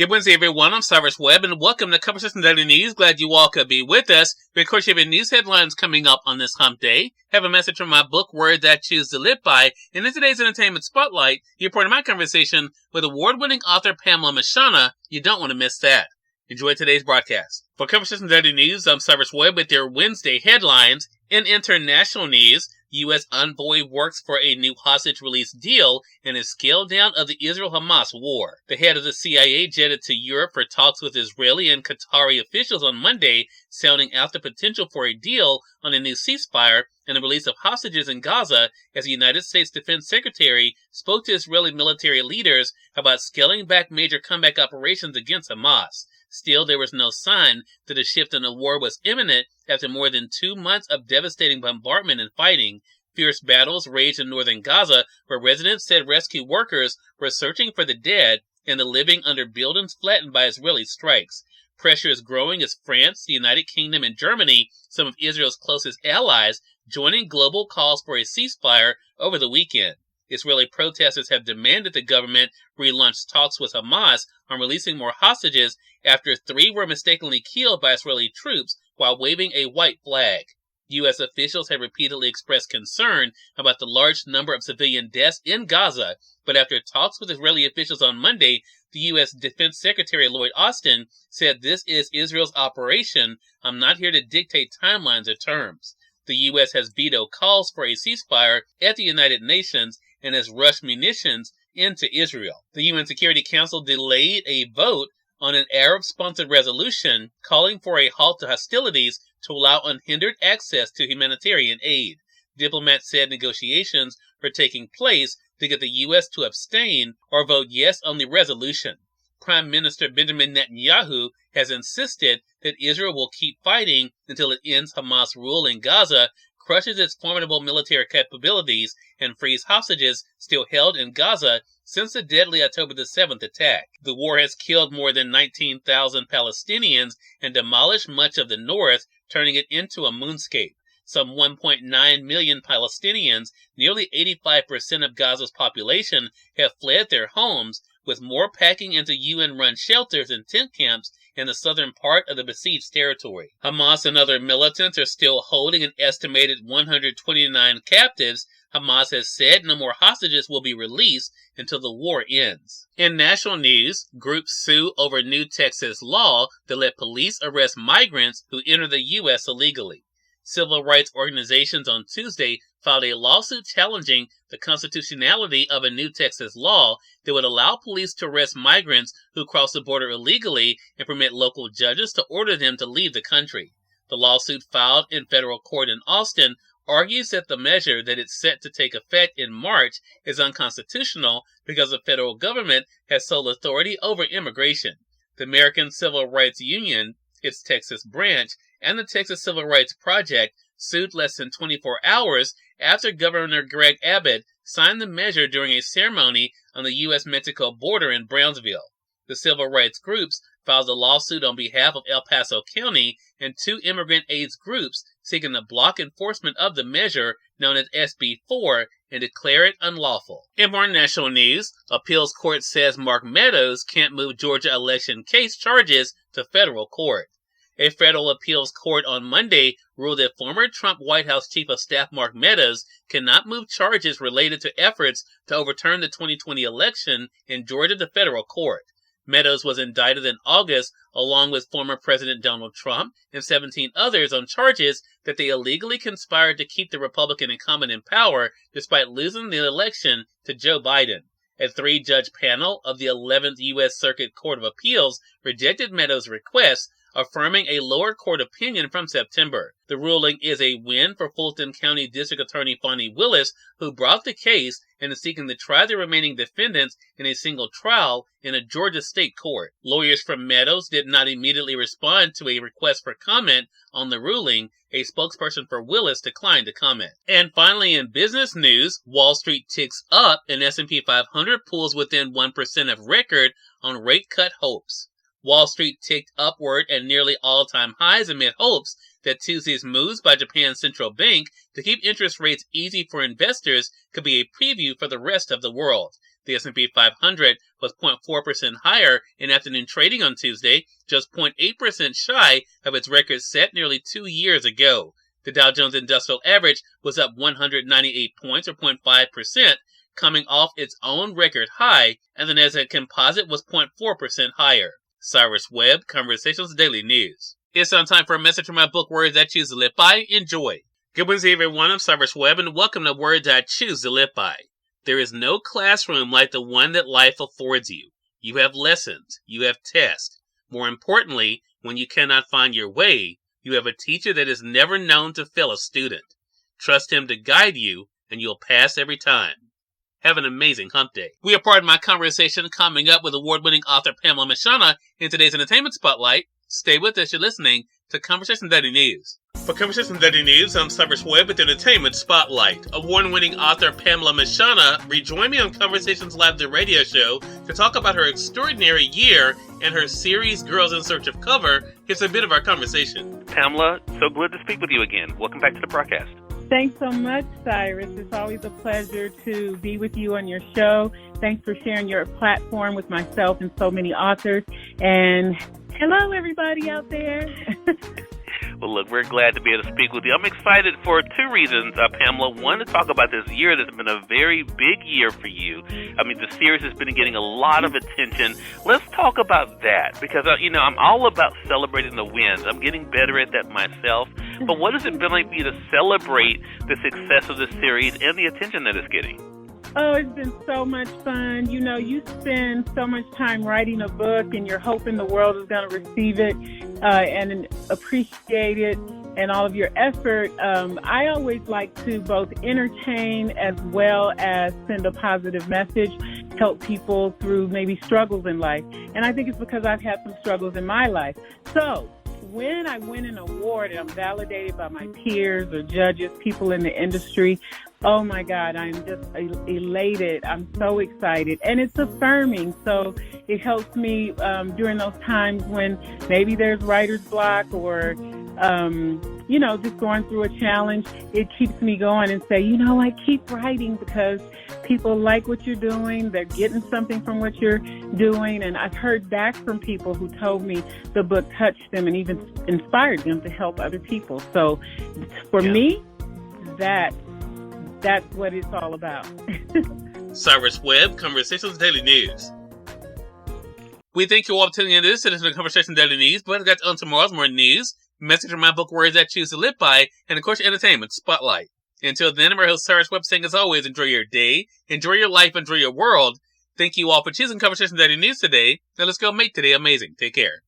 Good Wednesday, everyone. I'm Cyrus Webb, and welcome to Conversation Daily News. Glad you all could be with us. We, of course, have news headlines coming up on this hump day. Have a message from my book, Words I Choose to Live By. And in today's Entertainment Spotlight, you're part of my conversation with award-winning author Pamela Mshana. You don't want to miss that. Enjoy today's broadcast. For Conversation Daily News, I'm Cyrus Webb with your Wednesday headlines. In international news, U.S. envoy works for a new hostage release deal and a scale down of the Israel-Hamas war. The head of the CIA jetted to Europe for talks with Israeli and Qatari officials on Monday, sounding out the potential for a deal on a new ceasefire and the release of hostages in Gaza, as the United States Defense Secretary spoke to Israeli military leaders about scaling back major comeback operations against Hamas. Still, there was no sign that a shift in the war was imminent after more than 2 months of devastating bombardment and fighting. Fierce battles raged in northern Gaza, where residents said rescue workers were searching for the dead and the living under buildings flattened by Israeli strikes. Pressure is growing as France, the United Kingdom, and Germany, some of Israel's closest allies, joining global calls for a ceasefire over the weekend. Israeli protesters have demanded the government relaunch talks with Hamas on releasing more hostages after 3 were mistakenly killed by Israeli troops while waving a white flag. U.S. officials have repeatedly expressed concern about the large number of civilian deaths in Gaza, but after talks with Israeli officials on Monday, the U.S. Defense Secretary Lloyd Austin said, "This is Israel's operation. I'm not here to dictate timelines or terms." The U.S. has vetoed calls for a ceasefire at the United Nations and has rushed munitions into Israel. The UN Security Council delayed a vote on an Arab-sponsored resolution calling for a halt to hostilities to allow unhindered access to humanitarian aid. Diplomats said negotiations were taking place to get the U.S. to abstain or vote yes on the resolution. Prime Minister Benjamin Netanyahu has insisted that Israel will keep fighting until it ends Hamas rule in Gaza, crushes its formidable military capabilities, and frees hostages still held in Gaza since the deadly October 7th attack. The war has killed more than 19,000 Palestinians and demolished much of the north, turning it into a moonscape. Some 1.9 million Palestinians, nearly 85% of Gaza's population, have fled their homes, with more packing into UN-run shelters and tent camps in the southern part of the besieged territory. Hamas and other militants are still holding an estimated 129 captives. Hamas has said no more hostages will be released until the war ends. In national news, groups sue over new Texas law that let police arrest migrants who enter the U.S. illegally. Civil rights organizations on Tuesday filed a lawsuit challenging the constitutionality of a new Texas law that would allow police to arrest migrants who cross the border illegally and permit local judges to order them to leave the country. The lawsuit filed in federal court in Austin argues that the measure that is set to take effect in March is unconstitutional because the federal government has sole authority over immigration. The American Civil Rights Union, its Texas branch, and the Texas Civil Rights Project sued less than 24 hours after Governor Greg Abbott signed the measure during a ceremony on the U.S.-Mexico border in Brownsville. The civil rights groups filed a lawsuit on behalf of El Paso County and 2 immigrant AIDS groups seeking to block enforcement of the measure known as SB 4 and declare it unlawful. In more national news, appeals court says Mark Meadows can't move Georgia election case charges to federal court. A federal appeals court on Monday ruled that former Trump White House Chief of Staff Mark Meadows cannot move charges related to efforts to overturn the 2020 election in Georgia to federal court. Meadows was indicted in August along with former President Donald Trump and 17 others on charges that they illegally conspired to keep the Republican incumbent in power despite losing the election to Joe Biden. A 3-judge panel of the 11th U.S. Circuit Court of Appeals rejected Meadows' request, affirming a lower court opinion from September. The ruling is a win for Fulton County District Attorney Fonnie Willis, who brought the case and is seeking to try the remaining defendants in a single trial in a Georgia state court. Lawyers from Meadows did not immediately respond to a request for comment on the ruling. A spokesperson for Willis declined to comment. And finally, in business news, Wall Street ticks up and S&P 500 pulls within 1% of record on rate cut hopes. Wall Street ticked upward at nearly all-time highs amid hopes that Tuesday's moves by Japan's central bank to keep interest rates easy for investors could be a preview for the rest of the world. The S&P 500 was 0.4% higher in afternoon trading on Tuesday, just 0.8% shy of its record set nearly 2 years ago. The Dow Jones Industrial Average was up 198 points, or 0.5%, coming off its own record high, and the Nasdaq Composite was 0.4% higher. Cyrus Webb, Conversations Daily News. It's on time for a message from my book, Words I Choose to Live By. Enjoy. Good Wednesday, everyone. I'm Cyrus Webb, and welcome to Words I Choose to Live By. There is no classroom like the one that life affords you. You have lessons. You have tests. More importantly, when you cannot find your way, you have a teacher that is never known to fail a student. Trust him to guide you, and you'll pass every time. Have an amazing hump day. We are part of my conversation coming up with award-winning author Pamela Mshana in today's Entertainment Spotlight. Stay with us. You're listening to Conversation Daily News. For Conversation Daily News, I'm Cyrus Webb with Entertainment Spotlight. Award-winning author Pamela Mshana rejoined me on Conversations Live, the radio show, to talk about her extraordinary year and her series, Girls in Search of Cover. Here's a bit of our conversation. Pamela, so good to speak with you again. Welcome back to the broadcast. Thanks so much, Cyrus. It's always a pleasure to be with you on your show. Thanks for sharing your platform with myself and so many authors. And hello, everybody out there. Well, look, we're glad to be able to speak with you. I'm excited for two reasons, Pamela. One, to talk about this year that's been a very big year for you. I mean, the series has been getting a lot of attention. Let's talk about that because, I'm all about celebrating the wins. I'm getting better at that myself. But what has it been like for you to celebrate the success of the series and the attention that it's getting? Oh, it's been so much fun. You spend so much time writing a book and you're hoping the world is going to receive it and appreciate it and all of your effort. I always like to both entertain as well as send a positive message, help people through maybe struggles in life. And I think it's because I've had some struggles in my life. So when I win an award and I'm validated by my peers or judges, people in the industry, oh my God, I'm just elated. I'm so excited. And it's affirming. So it helps me during those times when maybe there's writer's block or, just going through a challenge. It keeps me going and say, I keep writing because people like what you're doing. They're getting something from what you're doing. And I've heard back from people who told me the book touched them and even inspired them to help other people. So for me, that's what it's all about. Cyrus Webb, Conversations Daily News. We thank you all for tuning in to this edition of Conversation Daily News, but that's on tomorrow's more news, message from my book, Words I Choose to Live By, and of course, Entertainment Spotlight. Until then, I'm your host, Cyrus Webb, saying as always, enjoy your day, enjoy your life, enjoy your world. Thank you all for choosing Conversation Daily News today. Now let's go make today amazing. Take care.